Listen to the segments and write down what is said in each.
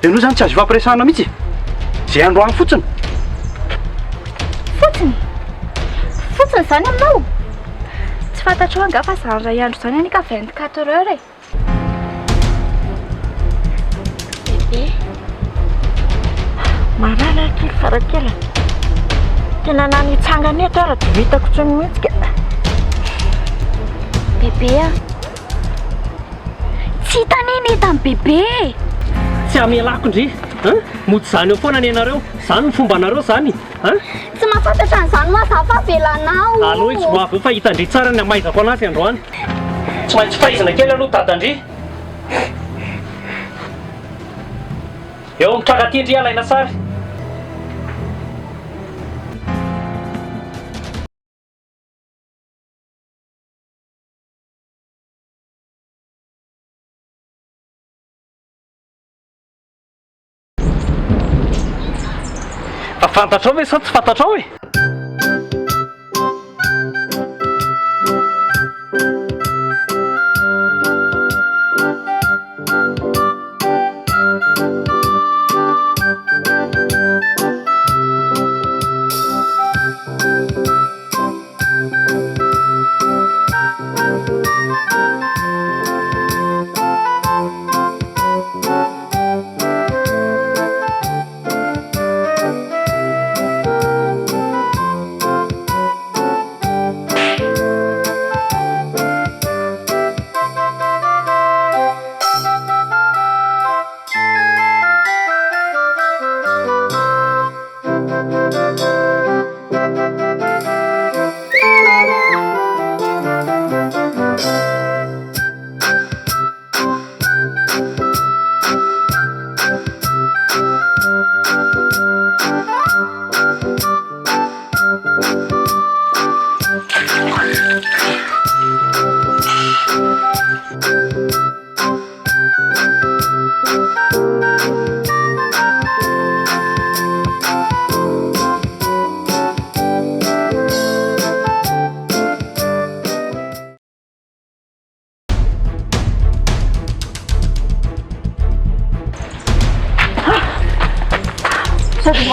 Ianao zany tsy azo fampiresahana mihitsy zay androany fotsiny fotsiny zany aminao tsy fantatro anga fa zany ray andro zany anika 24 heures e. Bebe marana kely Farakely tena nanitsangany eto ara tsy vitako tsony mihitsy ka bebe a tsy hitaneny etany bebe tsy amelako indry mody zany eo foana ny anareo zany ny fomba anareo zany tsy mahafantatra an'izany mazafa velanao aloha izy moavy eo fa hitandry tsara ny amaizako anazy androany tsy maintsy fahaizana kely aloha dadandry eo mitraka ty ndry alaina sary fantatrao ve sa tsy fantatrao e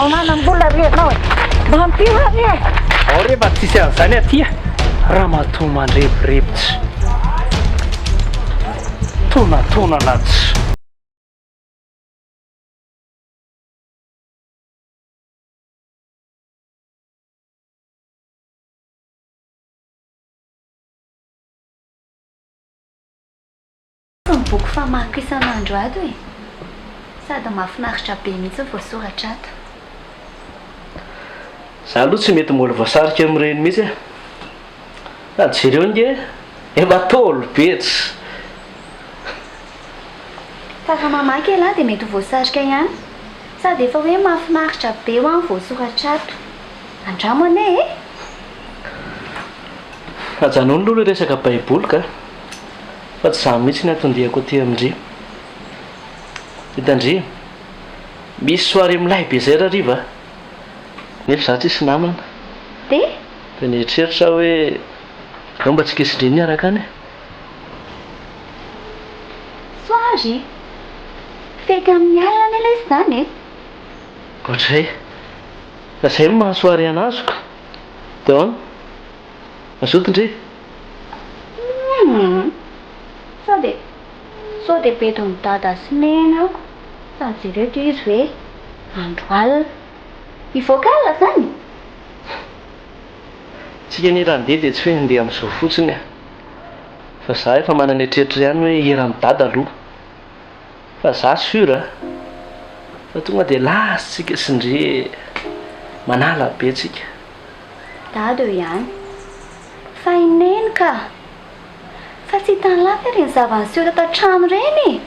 Mana mbola renao e mampirany e ao rehefa tsisy an'izany atya raha matoa mandrepirepitra tonatona latsy boky famaky isan'andro ato e sady mahafinaritra be mihitsy voasoratra ato za aloha tsy mety mbola voasarika amin'ireny mihitsy e jereo nge efa tolo betsy fa mamaky ela dia mety voasarika ihany sady efa hoe mahafinaritra be ho any voasoratra ato andramo ane e ajanao ny loha le resaka baiboly ka fa tsy zany mihitsy ny atondihako aty amindry hitandry misy soary milay be zay rahariva nefa za tsisy namana dia nieritreritra hoe ao mba tsy kesindre niaraka any soary fety amin'ny alina ela izy zany e ohatray ka zay no mahasoary anazoko dia ahoana mazotondre sao dia beto ny dada sy nenako sady jereto izy hoe andro alina ivoaka alina zany tsika ny rahandeha dia tsy hoe ndeha amin'izao fotsiny fa za efa manana eritreritry ihany hoe hira amin'ny dada aloha fa za sura fa tonga dia lasitsika sy ndre manala be tsika dada eo ihany fa ineny ka fa tsy hitany lafy reny zavaniseho tata trano reny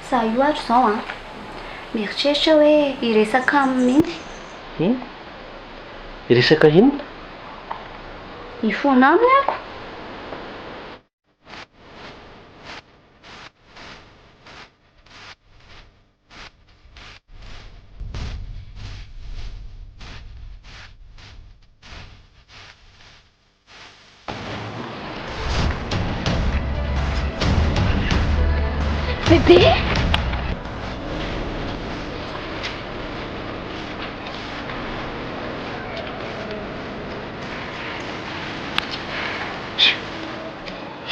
za io atro zao mieritreritra hoe hiresaka aminy mihitsy hiresaka inona hifona aminy ako Bébé?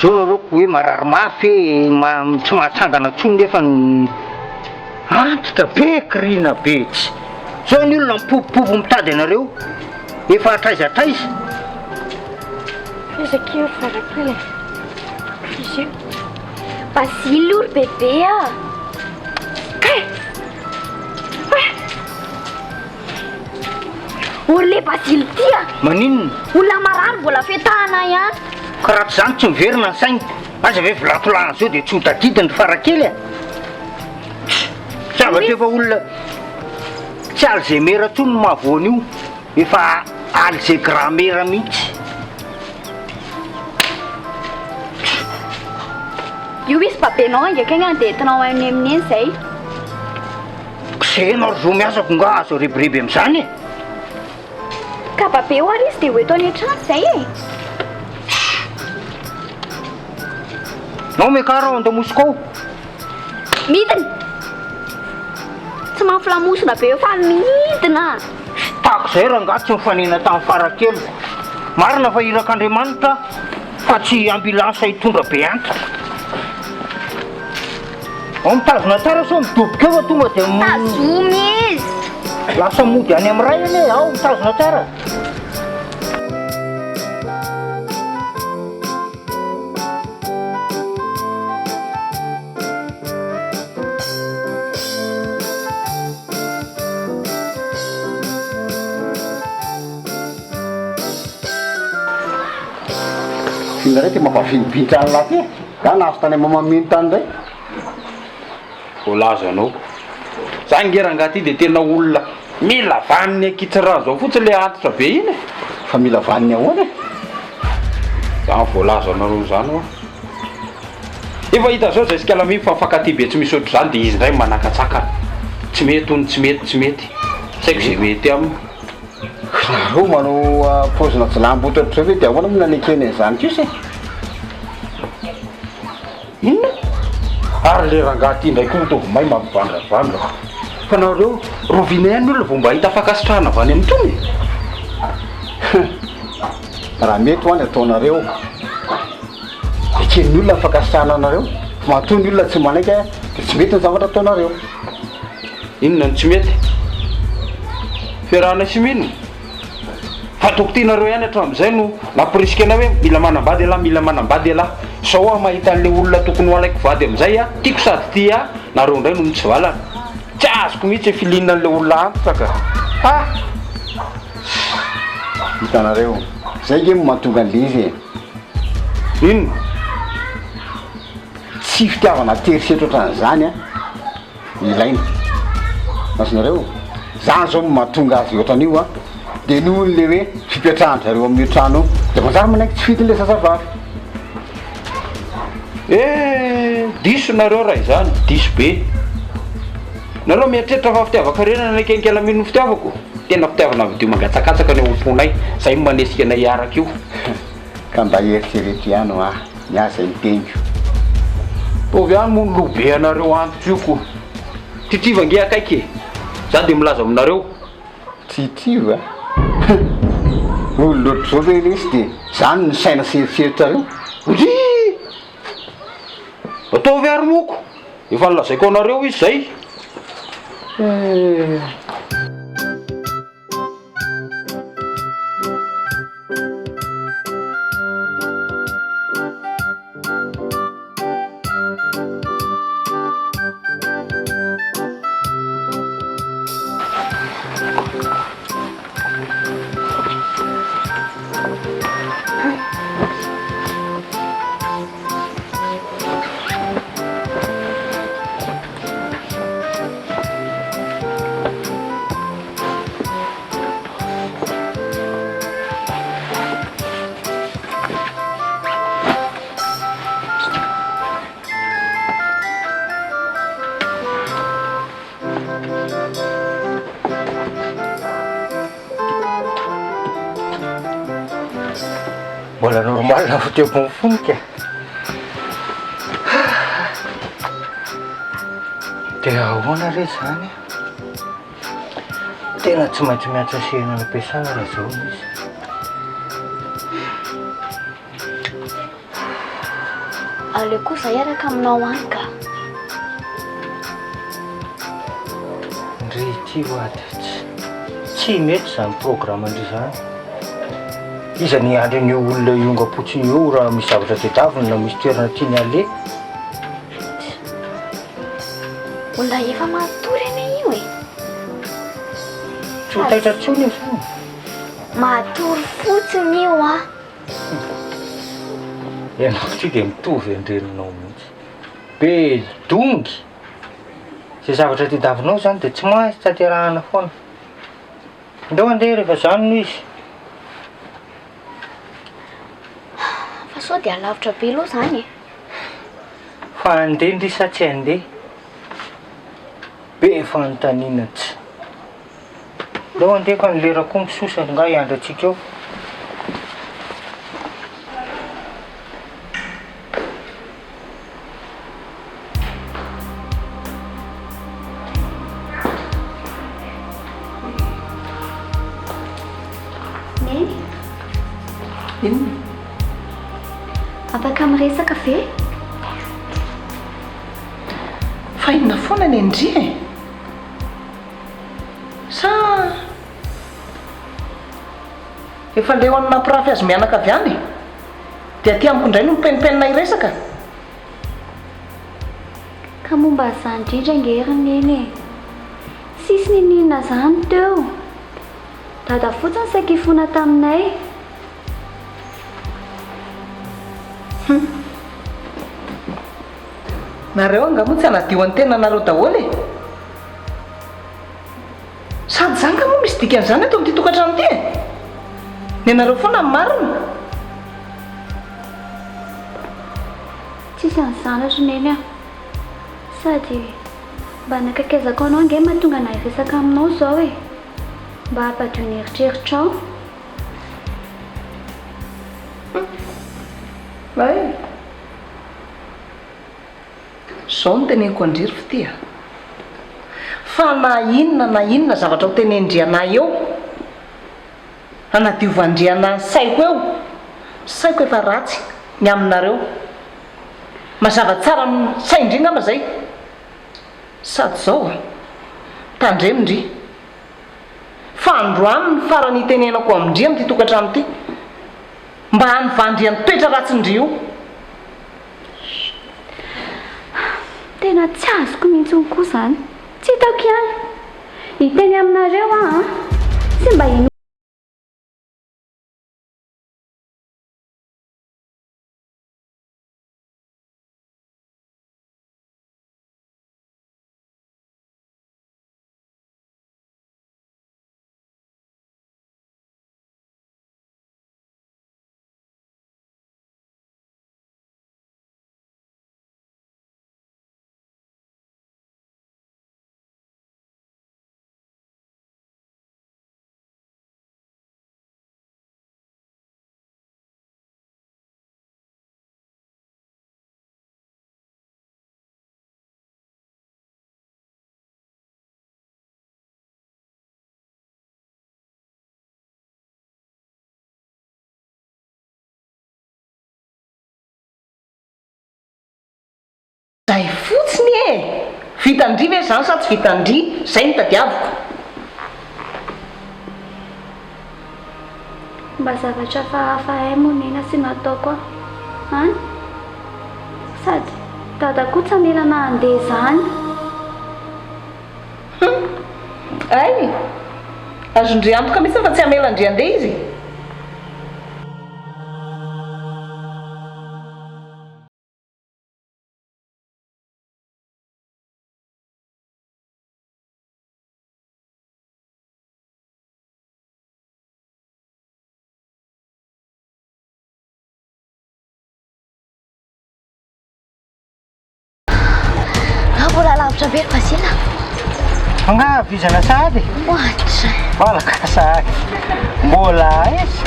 zao aroko hoe mararomafy tsy mahatsangana tsony nefa antitra be krina be tsy zao ny olona mipopopopo mitady anareo efa atraizatraiza Zakio Farakely. Izy io Basile io ry bébé a. Orle Basile tia. maninona Olona marary mbola fetahana ihany. karaha tsy zany tsy miverina ny sainy aza ve volatolana zao dia tsy ho tadidiny Farakely a zavatra efa olona tsy alzemera tsony no mahavoana io efa alzegramera mihitsy Io misy babenao indraiky agny andetinao amin'iny zay. ksenao ry zo miasako nga azo rebireby am'izany e Ka babe ho ary izy dia ho eto any an-trano zay e. nao miakara ao andamosiko ao Midina. Tsy mahafilamosina be fa midina. tako zay raha nga tsy mifanena tamin'ny Farakely marina fa irak'Andriamanitra fa tsy ambilansa hitondra be antitra ao mitazona tsara sao midobika eo fa tonga dia Tazomy izy. lasa mody any amin'ny ray ane ao mitazona tsara finga ray ty mampavinibitra any laty e ka nahazo tany mamamino tany ndray voalazo anao za ngeranga ty de tena olona mila vaniny akitsiraha zao fotsiny le antitra be iny fa mila vaniny ahoana za voalazo anareo zany oa efa hita zao zay sikala mi fa fakaty be tsy misy ohatry zany de izy ndray manakatsakana tsy mety ony tsy mety saiko zay mety aminy nareo manao paozina jilambototra ve de ahoana minanekeny an'izany kisa inona ary le rangaty ndraiky mitovy may mampivandravandra fa nareo rovinay any olona vao mba hita fakasitrahana avany amin'ny tony raha mety ho any ataonareo ekeny olona fakasitrahana anareo fa mahatony olona tsy manaika de tsy mety ny zavatra ataonareo inona ny tsy mety fiarahana sy mino fa toko tianareo ihany hatramin'izay no nampirisika anao hoe mila manambady alahy mila manambady alahy sao aho mahita an'le olona tokony ho alaiko vady amin'izay a tiako sady ty a nareo indray no mitsivalana tsy azoko mihitsy filinina an'le olona antitra ka ha hitanareo zay ge mahatonga an'le izy e inona tsy fitiavana terisetra ohatran'izany a ilaina azonareo zany zao mahatonga azy ohatran'io a de ny olonle hoe fipetrahan zareo amin'ny trano de mazary manaiky tsy fityn'le sasavavy diso nareo raha izany diso be nareo mieritreritra fa fitiavaka renana na kenikela mino fitiavako tena fitiavana vidio mangatsakatsaka ny omponay zay manesika anay araka io ka mba eritreretra ihany o a miaza mitengo tovy any mono lobe anareo antitra io ko titrivange akaiky za de milaza aminareo tsitriva olo loatra zao ve lesy de zany ny saina seritreritrareo ry ataovy ary moko efa nilazaiko anareo izy zay mbola normal na fo teo pomponika dia ahoana re zany tena tsy maintsy miatra sehina ny ampiasana raha zao izy. aleo kosa iaraka aminao any ka ndry ty oady tsy mety zany programme ndry zany iza ny andro ny olona iongapotsiny eo raha misy zavatra tedavina na misy toerana tiany ale olona efa matory eny io e tsy ho taitra tsony io zany matory fotsiny io a ianao tsy dia mitovy andreninao mihitsy be dongy zay zavatra tediavinao zany dia tsy maintsy tanterahana foana ndeo andeha rehefa zany no izy fa sao dia alavitra be loha zany e fa andeha ndry sa tsy andeha be fanontanianatsy ndeo andeha fa ny lera koa misosany nga hiandra atsika eo neny afaka miresaka ve fa inona foana ny andria e sa efa leo any nampirafy azy mianaka avy any dia aty amiko indray no mipenipenina iresaka ka momba zany indrindra ngeriny eny e sisy nininona zany teo dada fotsiny sakifona taminay nareo angamo tsy anadio any tena nareo daholo e sady zany ka moa misy dikan'izany eto amin'ity tokantrano ty e ny anareo foana ny marina tsisy anyzanatra neny a sady mba nakakezako anao nge mahatonga na iresaka aminao zao e mba hampadio ny eritreritrao ay zao no teneniko andriry fity a fa na inona zavatra ho tenendrianay eo anadiovandriana ny saiko eo saiko efa ratsy ny aminareo mazava tsara saindringa ma zay sady zao a tandremindry fa androany ny farany itenenako amindri am'ty tokantrano ty mba hanyvandry any toetra ratsindry io tena tsy azoko mihitsy koa zany tsy hitako ihany hiteny aminareo a sy mba ino zay fotsiny e vitandry ve zany sa tsy vitandry zay ny tadiaviko mba zavatra fahafahay moa nena sy nataoko any sady dada koa tsy amelana andeha zany ay azondry antoka mihitsy fa tsy amelandry andeha izy mbola lavitra be ry Basila anga vizana sady ohatra valaka sady mbola aiza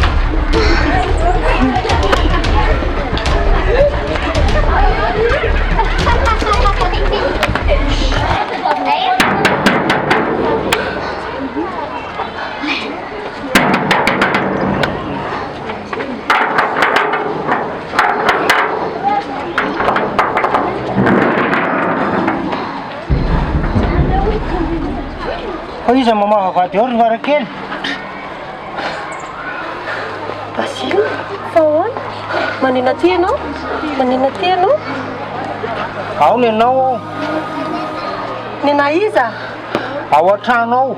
Fa iza mamavavady ao ry Farakely? Basile, fa ahoana? Manina ty ianao? Manina ty ianao? Ao lenao ao. Nena iza? Ao an-trano ao.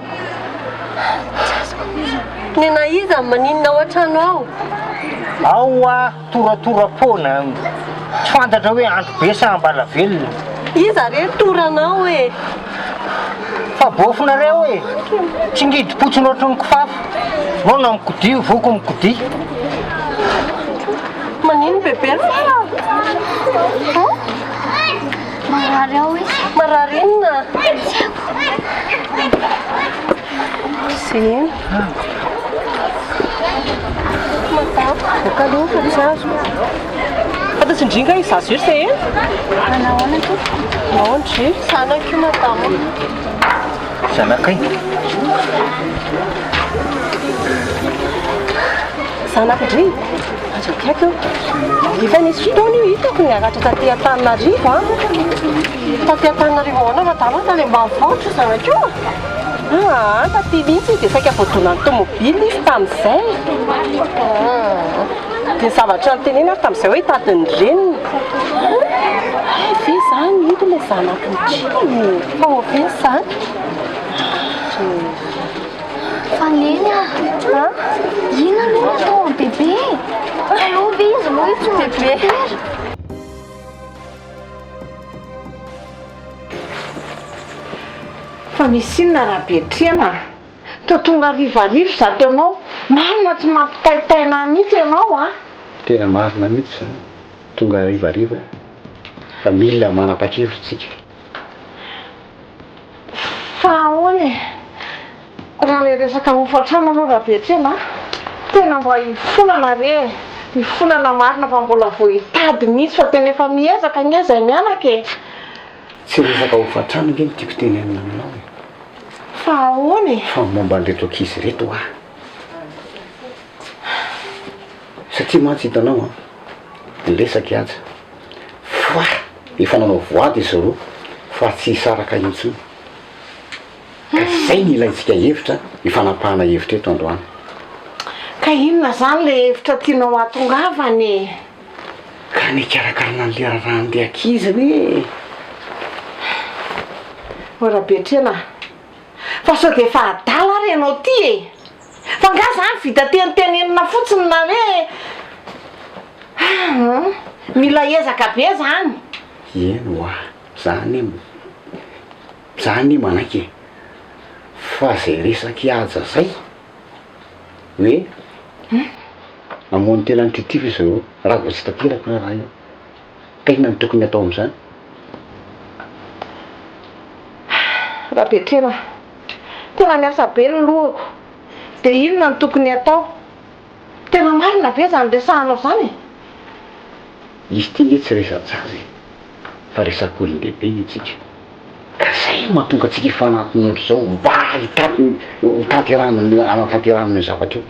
Nena iza maninona ao an-trano ao? Ao a toratora-pôna. Tsy fantatra hoe andro be sa ambala velona. Iza re toranao e? Fa bofinareo e. Tsy ngidy-potsiny ohatry ny kifafa. Vaona mikodia, voko mikodia. Manino bebe fa? Marary ao izy. Marary inona? Sim. Makalo fa tsy azo. Fantatsindringa izy azo io se e? Anahoana to? Naondry zanako io madamo. Zanakay. Zanako dri azakaiko efa nisy fotoana io hitako niaratra taty Antananarivo a. Taty Antananarivo ahoana madamo tany ambanivohitra zanako io. Taty mihitsy dia saika voadonan'ny tômôbily izy tamin'izay. Dia zavatra nytenena ary tamin'izay hoe tadiny reniny. Ve zany ito ilay zanako triny fa oveny zany. Fa nena. Ina no atao amin'ny bebe? Aloha ve izy moa itsy Bebe. Fa misy inona raha betrena? Tao tonga rivarivo zato ianao. Marina tsy mampitaitaina mihitsy ianao a. Tena marina mihitsy tonga rivariva fa mila manapa-kevitsika. Fa ahoana e? Raha le resaka hofantrano aloha raha betrena. Tena mba hifonana re. Hifonana marina fa mbola vao hitady mihitsy fa tena efa miezaka nge zay mianaka e. Tsy resaka hofantrano nge ny tiako tenenina aminao e. Fa ahoana e? Fa momba an'ireto ankizy reto a. Satria mantsy hitanao a, niresaka aza. Fa efa nanao voady izy roa fa tsy hisaraka intsony. Ka zay ny ilayntsika hevitra hifanapahana hevitra eto androany. Ka inona zany le hevitra tianao atongavany? Ka ny karakarana an'le rahan'le ankizy hoe. Ora betrena. Fa sao dia efa adala ary ianao ty e. Fa nga zany vita tenitenenina fotsiny na hoe mila ezaka be zany. Eno a, zany manaiky. Fa zay resaky aja zay hoe amoany tena nytitiva izy reo raha vao tsy tanteraka na raha io. Ka inona ny tokony atao amin'izany? Raha betrena. Tena miasa be ny lohako. Dia inona ny tokony atao? Tena marina be zany resahanao zany e. Izy ty nge tsy resan-jaza fa resaky olon-dehibe itsika. Ka zay mahatonga antsika hifanatona zao mba hanatanterahana ny zavatra io.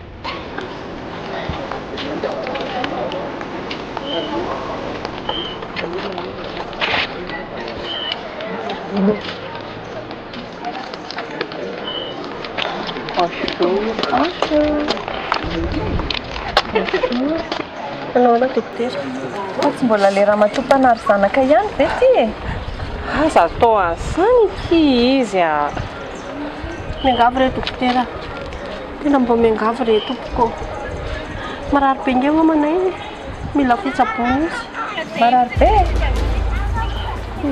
Anaona dokotera. Tsy mbola le raha matopana ary zanaka ihany ve ty e? Aza atao an'izany ty izy a. Miangavy re dokotera. Tena mba miangavy re tompoko. Marary be nge homanay. Mila fitsabony izy. Marary be?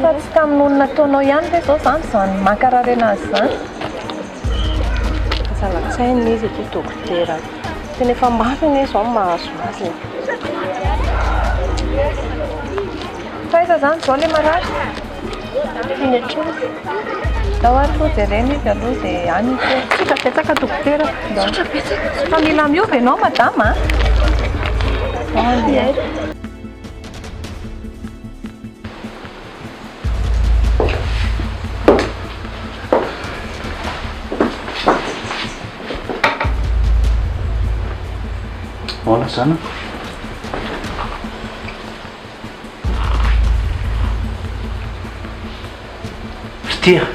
Fa tsy tamin'olona nataonao ihany ve zao zany mankarary anazy zany? Zalasaina izy ity dokotera. Tena efa mafy ane zao mahazo azy. Fa iza zany zao le marary? Iny hatrany. Ao ary aloha dia reny izy aloha dia any izy. Sotra betsaka dokotera. Sotra betsaka. Fa mila miova ianao madama a. Hola sana. Setia.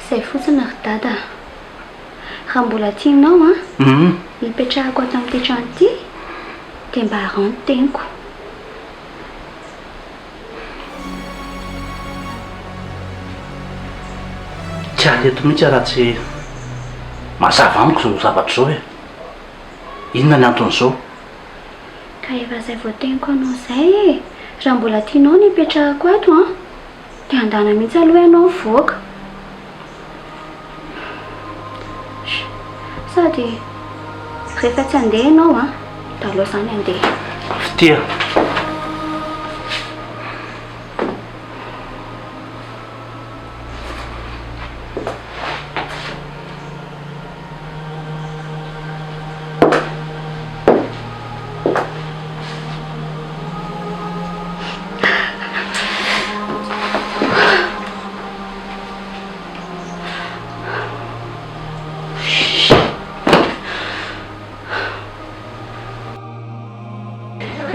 Izay fotsiny ry dada. Raha mbola tianao hipetrahako ato amin'ity trano ity dia mba harano teniko. Tsy aleto mihitsy raha tsy mazava amiko zao zavatra zao e. Inona ny anton'izao? Ka efa izay voateniko anao izay e. Raha mbola tianao ny hipetrahako ato dia andana mihitsy aloha ianao voaka. Sady rehefa tsy handeha ianao da aleo izany handeha. Fitia.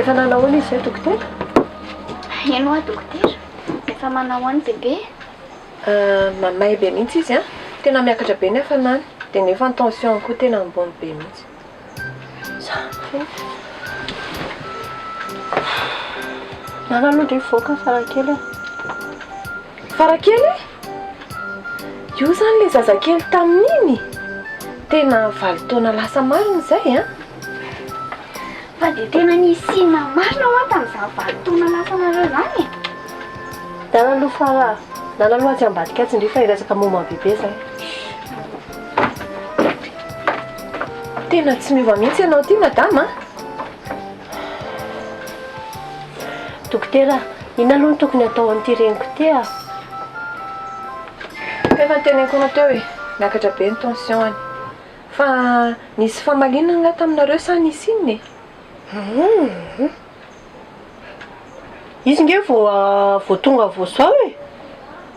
Efa nanahoana izy dokotera? Ianao dokotera? Efa manao any bebe? Mamay be mihitsy izy tena miakatra be ny hafanany dia nefa ny tension koa tena ambony be mihitsy. Nanalondra ivoaka Farakely. Farakely? Io zany le zazakely tamin'iny tena 7 taona lasa marina izay Fa dia tena nisy inona marina tamin'izany 7 taona lasa nareo zany. Nanaloha tsy ambadika tsy ndrifa iresaka momba bebe zay. Tena tsy miova mihitsy ianao ty madama. Dokotera, inona aloha ny tokony atao an'ity reniko ty Efa teneniko anao teo miakatra be ny tension fa nisy famalinana taminareo sa nisy inona Izy nge vao tonga vao sao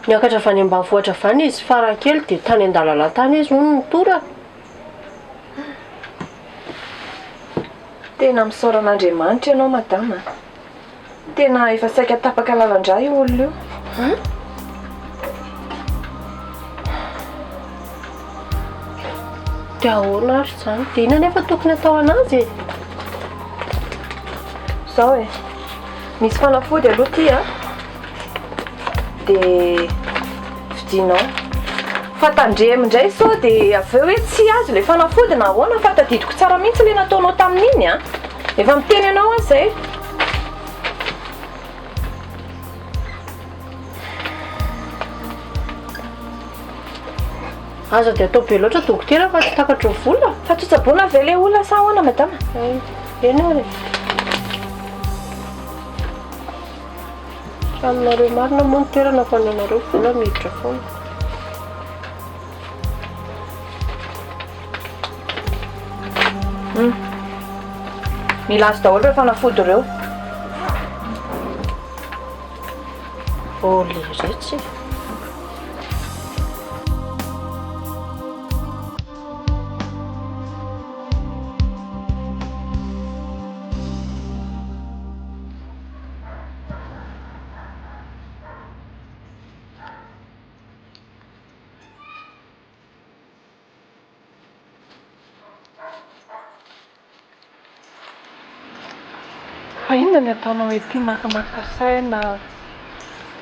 miakatra avy any ambanivohitra avany izy Farakely dia tany an-dalana tany izy hono nitora. Tena misaoran'Andriamanitra ianao madama. Tena efa saika tapaka lalandra io olona io. Dia ahoana ary izany? Dia inona nefa tokony atao anazy Zao misy fanafody aloha ty dia vidinao. Fa tandremo indray sao dia avy eo hoe tsy azo ilay fanafody na ahoana fa tadidiko tsara mihitsy ilay nataonao tamin'iny Efa miteny anao izay. Aza dia atao be loatra dokotera fa tsy takatry ny vola. Fa tsotsaboana ve ilay olona sa ahoana madama? Eny ary. Aminareo marina moa ny toerana fa ny anareo vola miditra foana. Milazo daholo ireo fanafody ireo. Liretsy. Fa inona ny ataonao ety makamaka saina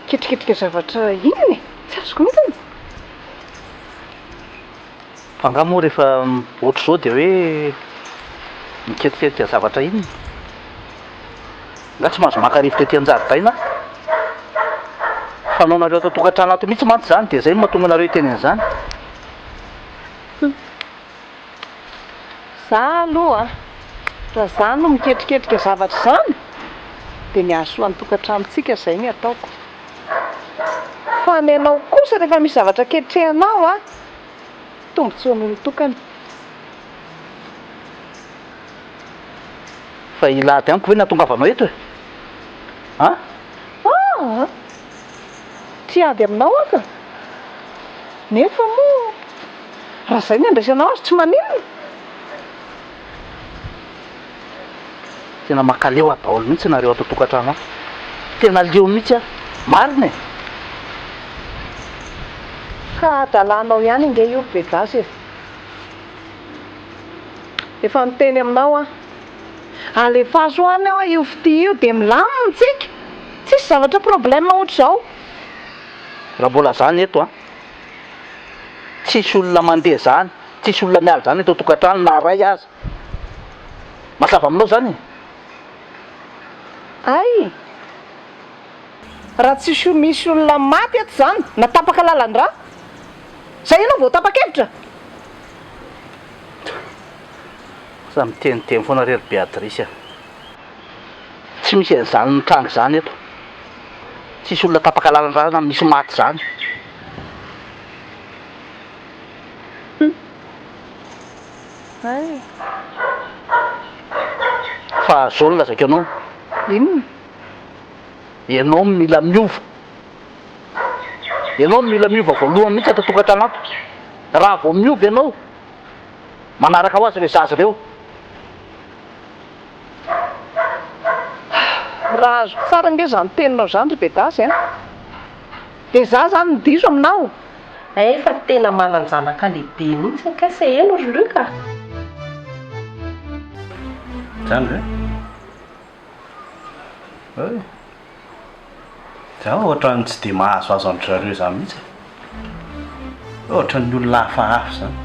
ketriketrika zavatra inona tsy azoko mihitsy. Fa nga moa rehefa ohatr'izao dia hoe miketriketrika zavatra inona? Nga tsy mahazo maka rivotra ety an-jaridaina. Fanaonareo atao tokantrano ato mihitsy mantsy izany dia izay no mahatonga anareo hiteny an'izany. Za aloha raha za no miketriketrika zavatra izany dia ny ahasoan'ny tokantranontsika izay ny ataoko. Fa ny anao kosa rehefa misy zavatra ketrehanao tombontsoa amin'ny tokana. Fa ilady amiko hoe nahatongavanao eto Tsy ady aminao ka. Nefa moa raha izay ny andraisanao azy tsy maninona. Tena makaleo daholo mihitsy nareo ato tokantrano. Tena leo mihitsy marina. ka dalanao ihany inge io bedasy efa miteny aminao a alefa soany aho io fity io dia milamina tsika tsisy zavatra problème ohatra zao raha mbola zany eto a tsisy olona mandeha zany tsisy olona miala zany eto tokantrano na ray aza masava aminao zany ay raha tsisy misy olona maty eto zany natapaka lalan-dra zay ianao vao tapa-kevitra za miteniteny foana rery Beatrice a tsy misy an'izany mitrango zany eto tsisy olona tapaka lalan-dra na misy maty zany ay fa zao no lazako anao inona ianao mila miova ianao mila miova voalohany mihitsy ato tokantrano ato raha vao miova ianao manaraka ho azy re zazy reo raha azo tsara nge zany teninao zany ry bedasy a dia za zany midiso aminao Fa tena manan-janaka lehibe mihitsy ka se eno ry loka zany ve za ohatra ny tsy dia mahazo azo andry zareo zany mihitsy ohatra ny olona hafahafa zany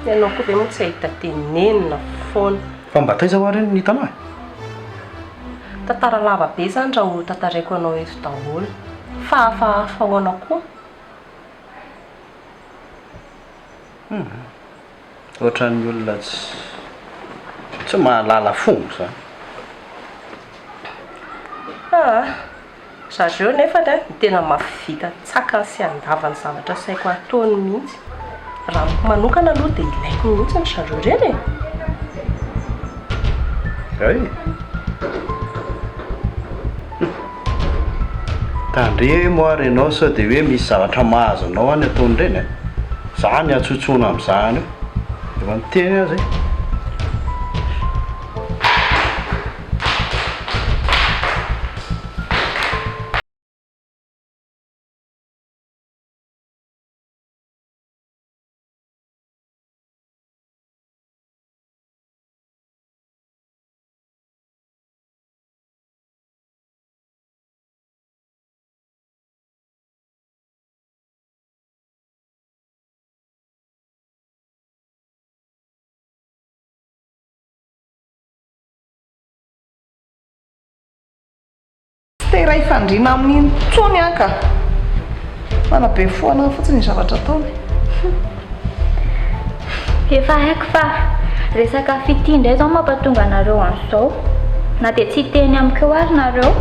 ianao koa ve moa tsy ahita tenenina foana fa mba taiza ho ary ny hitanao tantara lava be zany raha ho tantaraiko anao eto daholo fa hafahafa hoana koa ohatra ny olona tsy mahalala fomba zany zareo nefa ny tena mavita tsaka sy andavany zavatra saiko ataony mihitsy raha manokana aloha dia ilaiko mihitsy ny zareo reny ay tandre moary ianao sao dia hoe misy zavatra mahazo anao any ataony ireny za ny atsotsoana amin'izany io efa miteny aho zay Iray fandriana amin'iny tsony anka manabe foana fotsiny ny zavatra ataony efa haiko fa resaka fity indray zao mampatonga anareo an'izao na dia tsy teny amiko ary nareo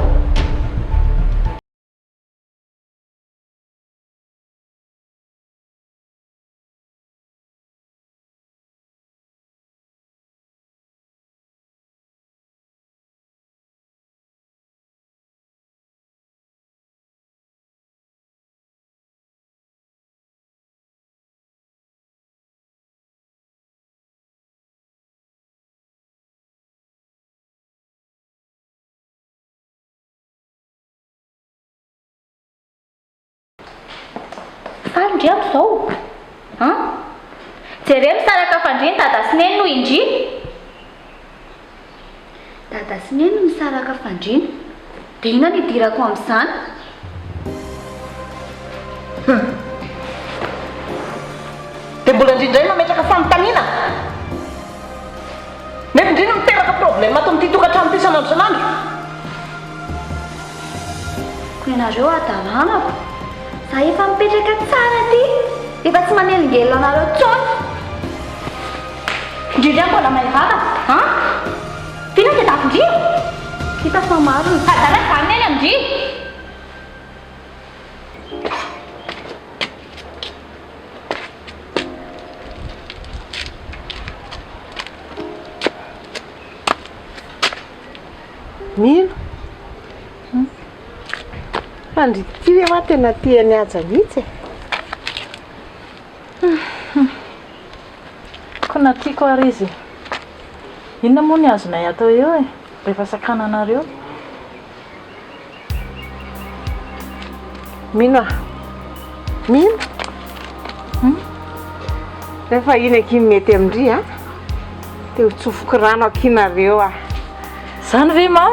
fandry ako zao jereo misaraka fandry ny dada sy neny no indry dada sy neny no misaraka fandriana dia ina ny idirako amin'izany dia mbola indrindray mametraka fanontaniana mety indrindra miteraka problème ato amin'ity tokantrano ity sanandro sanandro ko ianareo adalanako za efa mipetraka tsara ty efa tsy manelingelona anareo tsony indrindra mbola mahivavaka tena dia tafindrio hita fa maro ny adala zany eny amindri mino fandrity efa tena tiany aja mihitsy ko na tiako ary izy inona moa ny azonay atao eo rehefa sakananareo mino Mino? Rehefa iny aky mety amindry a dia ho tsofoko rano akinareo a. Zany ve ma?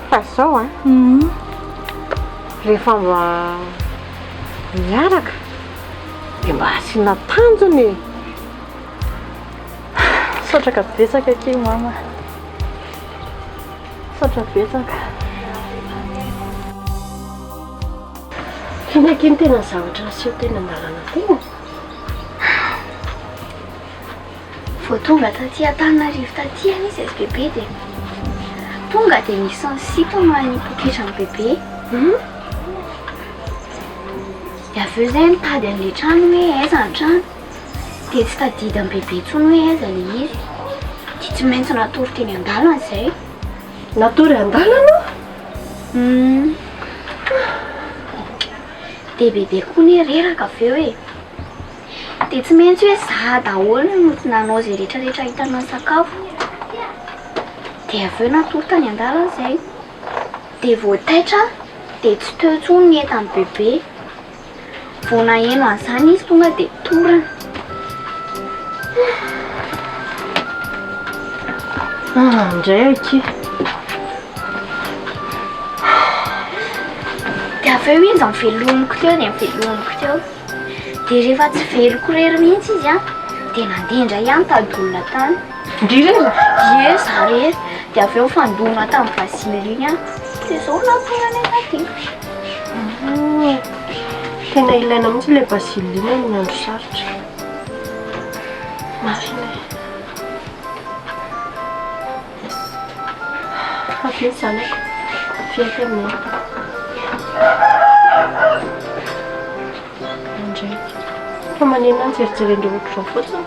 Fa zao a rehefa mba miaraka dia mba asiana tanjony. Saotraka betsaka aky mama. Saotra betsaka. Kinakiny tena zavatra aseho tena andalana tena. Vao tonga taty Antananarivo taty izy bebe dia tonga dia misy sensible magnano poketra amin'ny bebe. Dia avy eo izay nitady an'ilay trano hoe aiza ny trano dia tsy tadidy amin'ny bebe intsony hoe aiza ilay izy. Dia tsy maintsy natory teny an-dalana izay. Natory an-dalana? Dia bebe koa ny reraka avy eo e. Dia tsy maintsy hoe za daholo no nanao izay rehetrarehetra hitanao sakafo. Dia avy eo natory tany an-dalana izay. Dia vao taitra dia tsy teo intsony ny entan'ny bebe. Vao naheno an'izany izy tonga dia torana. Indray aky. Dia avy eo izy mivelomiko teo dia mivelomiko teo. Dia rehefa tsy veloko rery mihitsy izy a dia nandendra ihany tady olona tany. Ndrireza? Ie, za rery. Dia avy eo fandona tamin'ny vasily iny a. Dia izao natorana taty. Tena ilaina mihitsy ilay basilina ny andro sarotra. Marina. Avy eo zanako. Fiaka amin'ny ndraiky. Fa manena ny jerijerendreo ohatr'izao fotsiny.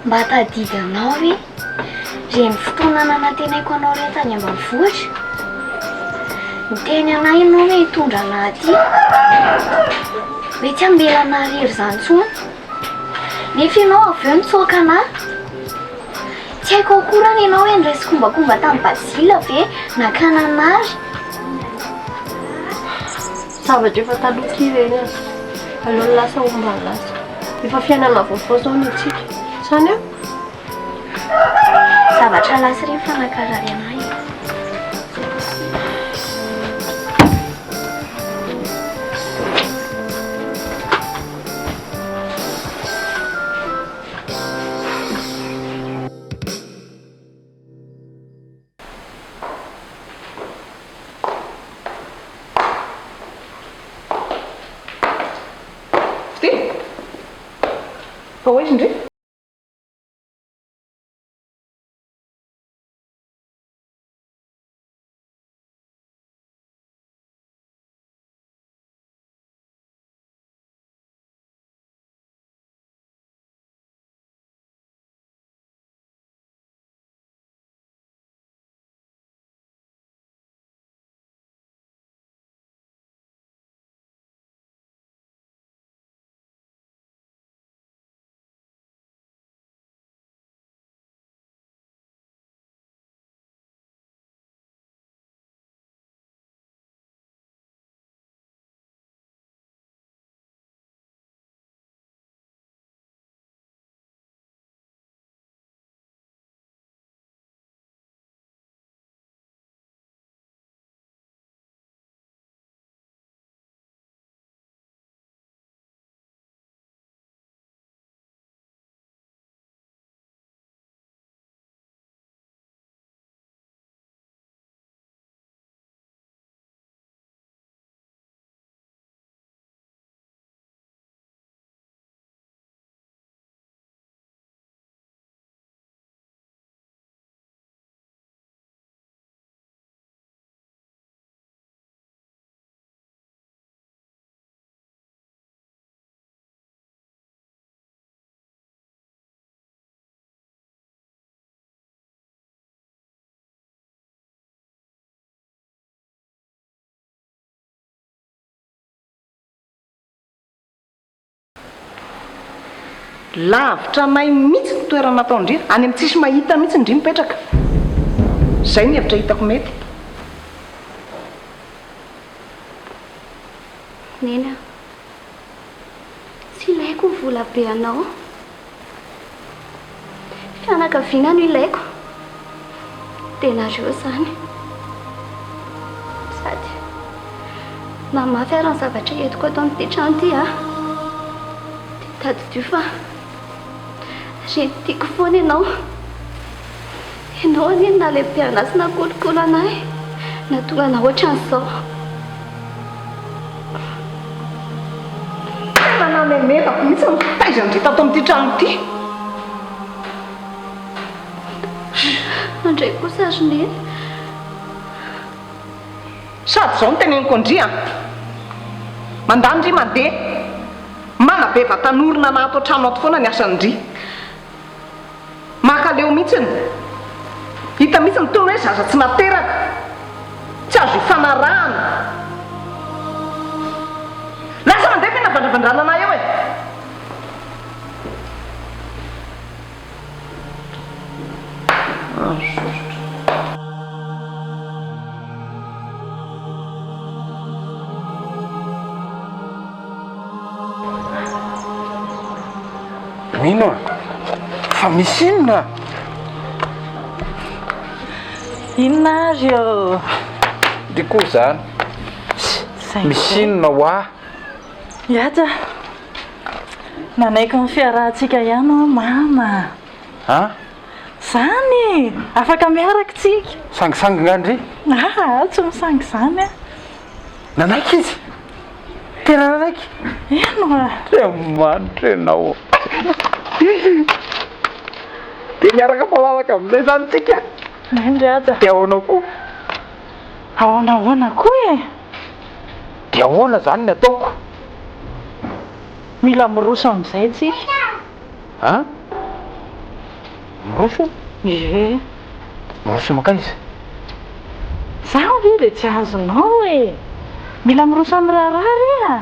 Mba tadidinao hoe reny fotoana nanatenaiko anao reny tany ambanivohitra. Niteny anay ianao hoe hitondra anahy aty hoe tsy ambela narery izany intsony. Nefa ianao avy eo nitsoaka anahy. Tsy haiko akory any ianao hoe niraisy kombakomba tamin'ny Bazila ve nakana anary. Zavatra efa taloha ireny azy. Aleo lasa omba lasa. Efa fiainana vaovao zao ny tsika. Zany eo? Zavatra lasa ireny fanakarary anahy. Hoje em dia? lavitra nay mihitsy ny toerana atao ndria any amin'ny tsisy mahita mihitsy ndria mipetraka zay ny hevitra hitako mety. Nena, tsy ilaiko ny vola be anao. Fianakaviana no ilaiko. Dia nareo zany. Sady mamafy ary ny zavatra entiko atao amin'ity trano ity dia tadidio fa reny tiako foana ianao. Ianao anie na lehibe anazy na kolokolo anahy na tonga na ohatran'izao. Nanamemevako mihitsy ny taizandrita ato amin'ity trano ity. Andray kosa ary neny. Sady zao ny teneniko andria mandandry mandeha manabe vatanorona na ato trano ato foana ny asandry makaleo mihitsiny hita mihitsy ny tony hoe zaza tsy nateraka tsy azo ifanarahana lasa mandeha fe navandravandrana anay eo e. Mino fa misy inona? Inona azy eo? Dia koa zany misy inona ho aho? Iata nanaiko ny fiarahantsika ihany ho mama. Ha? Zany afaka miaraka tsika. Sangisangina andry? Tsy misangy zany a. Nanaiky izy? Tena nanaiky? Eno a. Dia manitra ianao. Dia miaraka malalaka amin'izay zany tsika. Indray aza. Dia ahoana koa? Ahoana koa e? Dia ahoana zany ny ataoko? Mila miroso amin'izay tsika. Ha? Miroso? Ie. Miroso maka izy? Zaho ve dia tsy azonao e. Mila miroso amin'ny raharary a.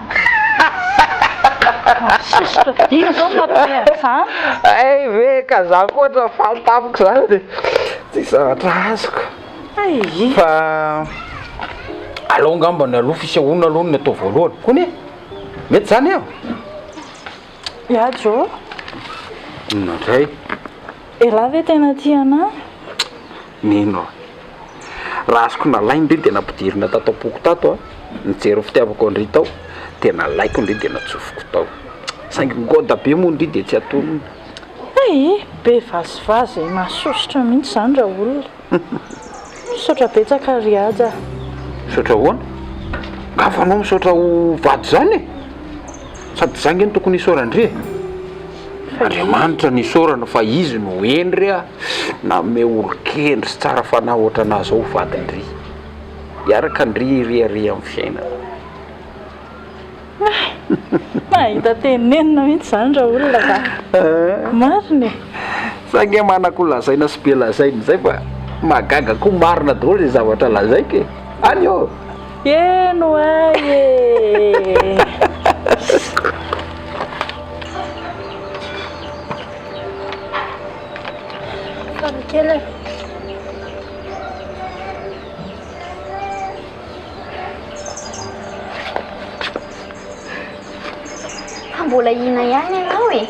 Sositra ino zao mampihary zany? Ay ve ka za koa oatra falitafiko zany dia tsy zavatra azoko. Fa alao ngamba ny aloha fisehoana aloha ny atao voalohany. Kony mety zany aho? Ia jo. Indray. Ela ve tena tiana? Nino raha azoko nalainy ndry dia nampidirina tato am-poko tato a nijery fitiavako andry tao dia nalaiko ndry dia natsofoko tao saingy ngoda be moa ndry dia tsy atonona. Be vazivazy mahasosotra mihitsy zany raha olona. Misaotra betsaka ry aja. Misaotra hoana? Gafanao misaotra ho vady zany e? Sady zany ny tokony hisaorandry e? Andriamanitra ny isaorana fa izy no endry a name olo-kendry sy tsara fanahy ohatra anazy ao vadindry. Iaraka ndry riari amin'ny fiainana. Mahita tenenina mihitsy zany raha olona ka. Marina e. Saingy manako lazaina sy be lazaina zay fa magaga koa marina daholo zay zavatra lazaiko e. Any eo. Eno ay e. Farakely. Mbola hina ihany ianao e.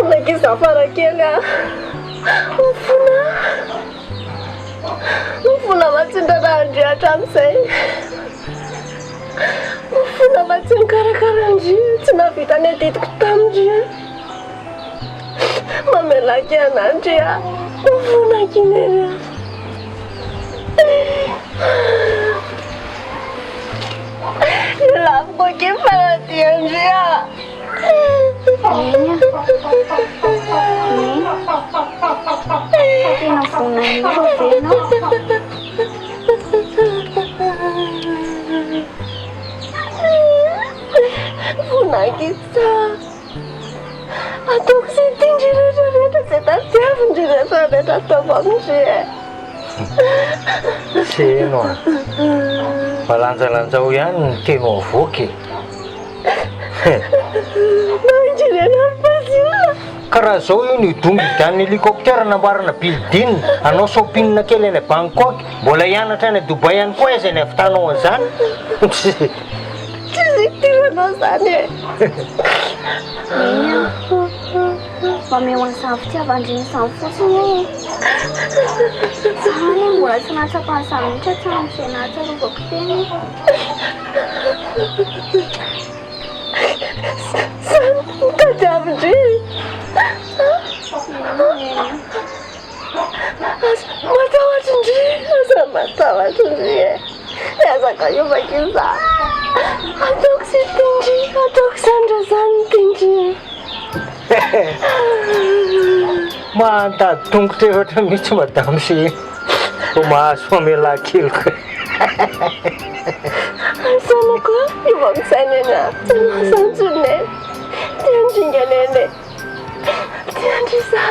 Nakiza Farakely a. Mifona matsindrana andry hatramin'izay. Mifona matsy mikarakara andry tsy nahavita ny adidiko tamindry. Mamelaky anandry a. Mifona kineny a. Lavoko ke farady andry a. Tena vonina io venao. vonankitra ataoko izay tiandry rehetrarehetra izay tadiavindry rehetrarehetra ataoko amindry tsy eno a malanjalanjao ihany ny teno avoky nainjirena nypaziona karaha zao io ny dongy hidan'ny hélicoptère namboarana bildine anao shopping kely any Bangkok mbola hianatra any Dubai ihany koa izy ny avitanao an'izany tsy tiranao zany e mba meo any samy fitiavandreny samy fotsiny zany mbola tsy natsapany samy mihitra tsam'izay nahatsarovako teny zany tadiavindry matahotrindry aza matahotrindry e azaka io vakiza ataoko sy tindry ataoko zandra zany tindry mahantady tongotra ohatra mihitsy madamo sy ho mahazo famelan-keloko sanako io vamisainy eny a santsone tiandringana eny tiandry za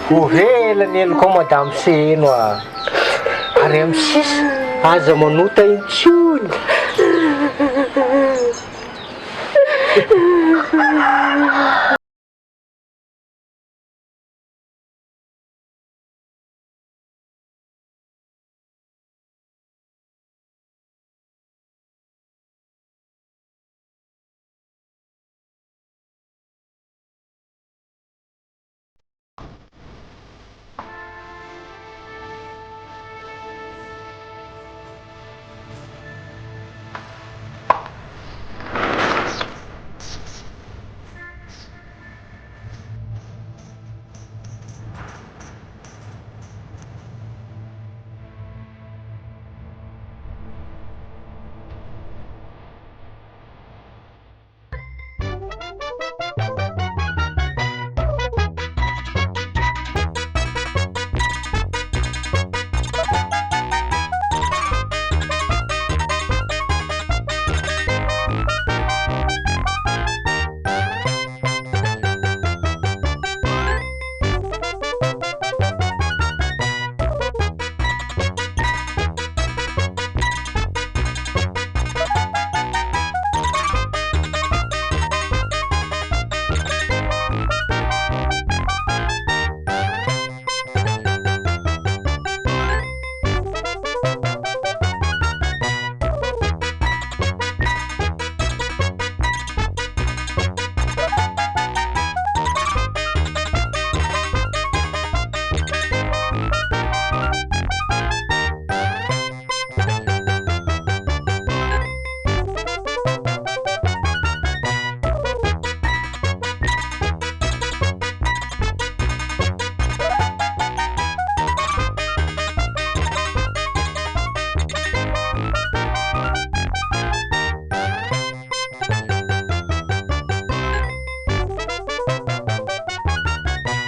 ho velany elo koa madamo seno a ary amin'ny sisa aza manota intsony